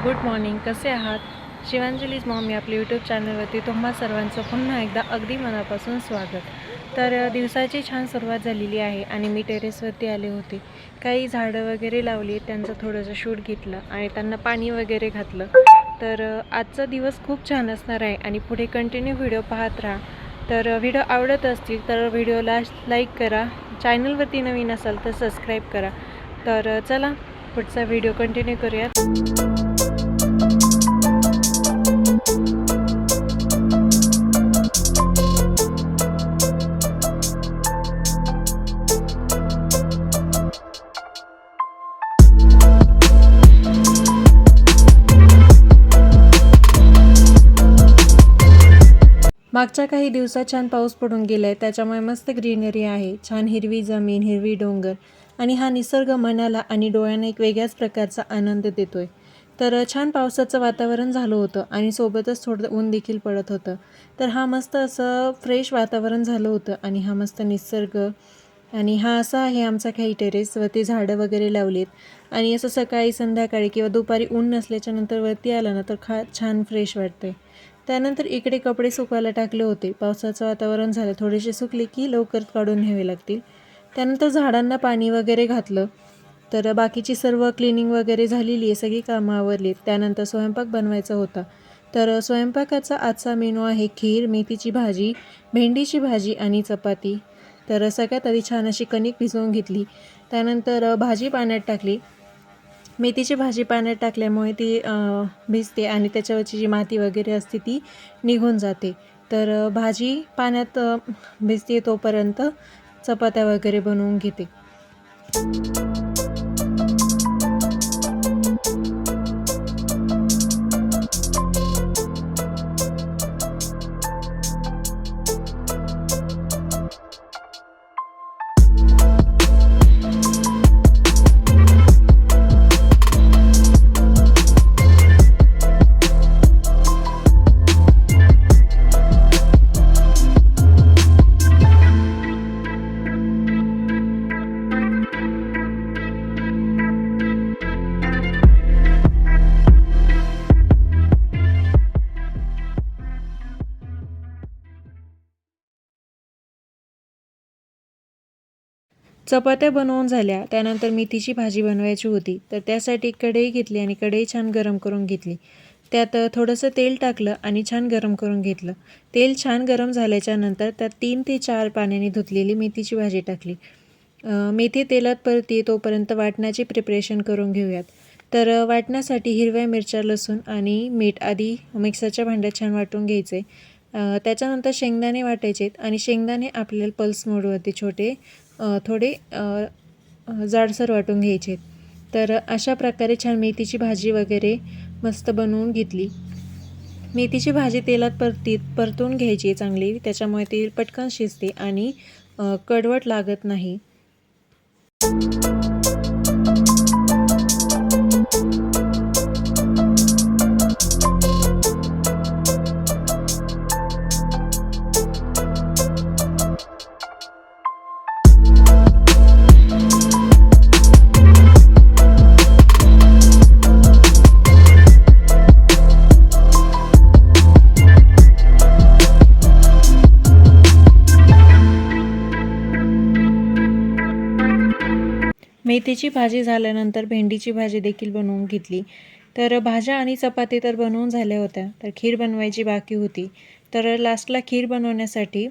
Good morning. कसे आहात? शिवांजलीज Maugham या आपल्या यूट्यूब चॅनलवरती तुम्हा सर्वांचं पुन्हा एकदा अगदी मनापासून स्वागत. तर दिवसाची छान सुरुवात झालेली आहे आणि मी टेरेसवरती आले होते. काही झाडं वगैरे लावली, त्यांचं थोडंसं शूट घेतलं आणि त्यांना पाणी वगैरे घातलं. तर आजचा दिवस खूप छान असणार आहे आणि पुढे कंटिन्यू व्हिडिओ पाहत राहा. तर व्हिडिओ आवडत असतील तर व्हिडिओला लाईक करा, चॅनलवरती नवीन असाल तर सबस्क्राईब करा. तर चला पुढचा व्हिडिओ कंटिन्यू करूयात. मागच्या काही दिवसात छान पाऊस पडून गेला आहे, त्याच्यामुळे मस्त ग्रीनरी आहे. छान हिरवी जमीन, हिरवी डोंगर आणि हा निसर्ग मनाला आणि डोळ्यांना एक वेगळ्याच प्रकारचा आनंद देतोय. तर छान पावसाचं वातावरण झालं होतं आणि सोबतच थोडं ऊन देखील पडत होतं. तर हा मस्त असं फ्रेश वातावरण झालं होतं आणि हा मस्त निसर्ग आणि हा असा आहे आमचा काही टेरेसवरती झाडं वगैरे लावलीत आणि असं सकाळी संध्याकाळी किंवा दुपारी ऊन नसल्याच्या नंतर वरती आलं ना तर छान फ्रेश वाटते. त्यानंतर इकडे कपडे सुकायला टाकले होते. पावसाचं वातावरण झालं, थोडेसे सुकले की लवकर काढून न्यावे लागतील. त्यानंतर झाडांना पाणी वगैरे घातलं. तर बाकीची सर्व क्लिनिंग वगैरे झालेली आहे, सगळी कामं आवरली. त्यानंतर स्वयंपाक बनवायचा होता. तर स्वयंपाकाचा आजचा मेनू आहे खीर, मेथीची भाजी, भेंडीची भाजी आणि चपाती. तर सगळ्यात आधी छान अशी कणिक भिजवून घेतली. त्यानंतर भाजी पाण्यात टाकली. मेथीची भाजी पाण्यात टाकल्यामुळे ती भिजते आणि त्याच्यावरची जी माती वगैरे असते ती निघून जाते. तर भाजी पाण्यात भिजते तोपर्यंत चपात्या वगैरे बनवून घेते. चपात्या बनवून झाल्या. त्यानंतर मेथीची भाजी बनवायची होती. तर त्यासाठी कढई घेतली आणि कढई छान गरम करून घेतली. त्यात थोडंसं तेल टाकलं आणि छान गरम करून घेतलं. तेल छान गरम झाल्याच्या नंतर त्यात 3 ते 4 पाण्याने धुतलेली मेथीची भाजी टाकली. मेथी तेलात परतली तोपर्यंत वाटणाची प्रिपरेशन करून घेऊयात. तर वाटण्यासाठी हिरव्या मिरच्या, लसूण आणि मीठ आधी मिक्सरच्या भांड्यात छान वाटून घ्यायचे. त्याच्यानंतर शेंगदाणे वाटायचे आणि शेंगदाणे आपल्याला पल्स मोडवरती थोडे जाडसर वाटून घ्यायचे. तर अशा प्रकारे छान मेथीची भाजी वगैरे मस्त बनवून घेतली. मेथीची भाजी तेलात परतून घ्यायची चांगली, त्याच्यामुळे ती पटकन शिजते आणि कडवट लागत नाही. मेथीची भाजी झाल्यानंतर भेंडीची भाजी देखील बनवून घेतली. तर भाज्या आणि चपाती तर बनवून झाल्या होत्या. तर खीर बनवायची बाकी होती. तर लास्टला खीर बनवण्यासाठी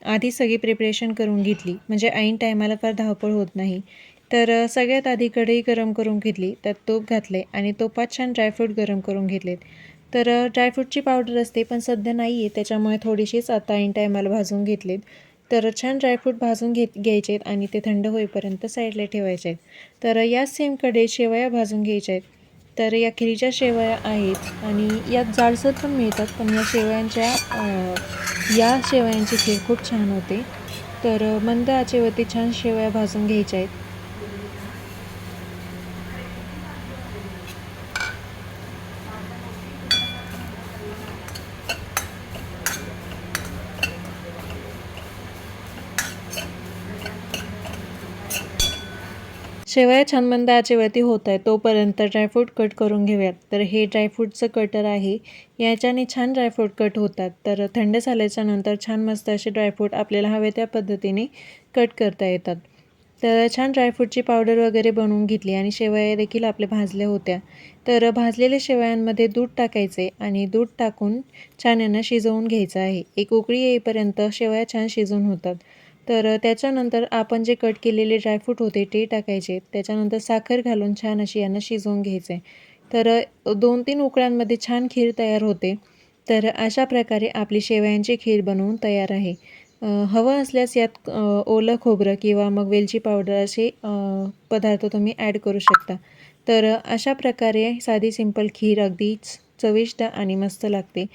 आधी सगळी प्रिपरेशन करून घेतली, म्हणजे ऐन टायमाला फार धावपळ होत नाही. तर सगळ्यात आधी कढई गरम करून घेतली, त्यात तूप घातले आणि तुपात छान ड्रायफ्रूट गरम करून घेतलेत. तर ड्रायफ्रूटची पावडर असते पण सध्या नाही आहे, त्याच्यामुळे थोडीशीच आता ऐन टायमाला भाजून घेतलीत. तर छान ड्रायफ्रूट भाजून घ्यायचे आहेत आणि ते थंड होईपर्यंत साईडला ठेवायचे आहेत. तर या सेम कढईत शेवया भाजून घ्यायच्या आहेत. तर या खिरीच्या शेवया आहेत आणि यात जाडसर पण मिळतात, पण या शेवयांची खीर खूप छान होते. तर मंद आचेवरती छान शेवया भाजून घ्यायच्या आहेत. शेवया छान मंद आचेवरती होत आहे तोपर्यंत ड्रायफ्रूट कट करून घेऊयात. तर हे ड्रायफ्रूटचं कटर आहे, याच्याने छान ड्रायफ्रूट कट होतात. तर थंड झाल्याच्या नंतर छान मस्त असे ड्रायफ्रूट आपल्याला हवे त्या पद्धतीने कट करता येतात. तर छान ड्रायफ्रूटची पावडर वगैरे बनवून घेतली आणि शेवया देखील आपल्या भाजल्या होत्या. तर भाजलेल्या शेवयांमध्ये दूध टाकायचे आणि दूध टाकून छान यांना शिजवून घ्यायचं आहे. एक उकळी येईपर्यंत शेवया छान शिजून होतात. तर त्याच्यानंतर आपण जे कट केलेले ड्रायफ्रूट होते ते टाकायचे. त्याच्यानंतर साखर घालून छान अशी यांना शिजवून घ्यायचे. तर 2-3 उकळ्यांमध्ये छान खीर तयार होते. तर अशा प्रकारे आपली शेवयांची खीर बनवून तयार आहे. हवं असल्यास यात ओलं खोबरं किंवा मग वेलची पावडर असे पदार्थ तुम्ही ॲड करू शकता. तर अशा प्रकारे साधी सिंपल खीर अगदीच चविष्ट आणि मस्त लागते.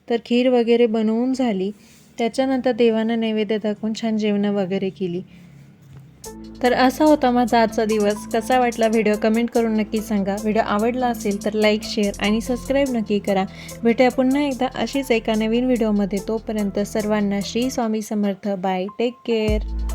तर खीर वगैरे बनवून झाली. त्याच्यानंतर देवांना नैवेद्य दाखवून छान जेवणं वगैरे केली. तर असा होता माझा आजचा दिवस. कसा वाटला व्हिडिओ कमेंट करून नक्की सांगा. व्हिडिओ आवडला असेल तर लाईक, शेअर आणि सबस्क्राईब नक्की करा. भेटूया पुन्हा एकदा अशीच एका नवीन व्हिडिओमध्ये. तोपर्यंत सर्वांना Shri Swami Samarth. Bye. Take care.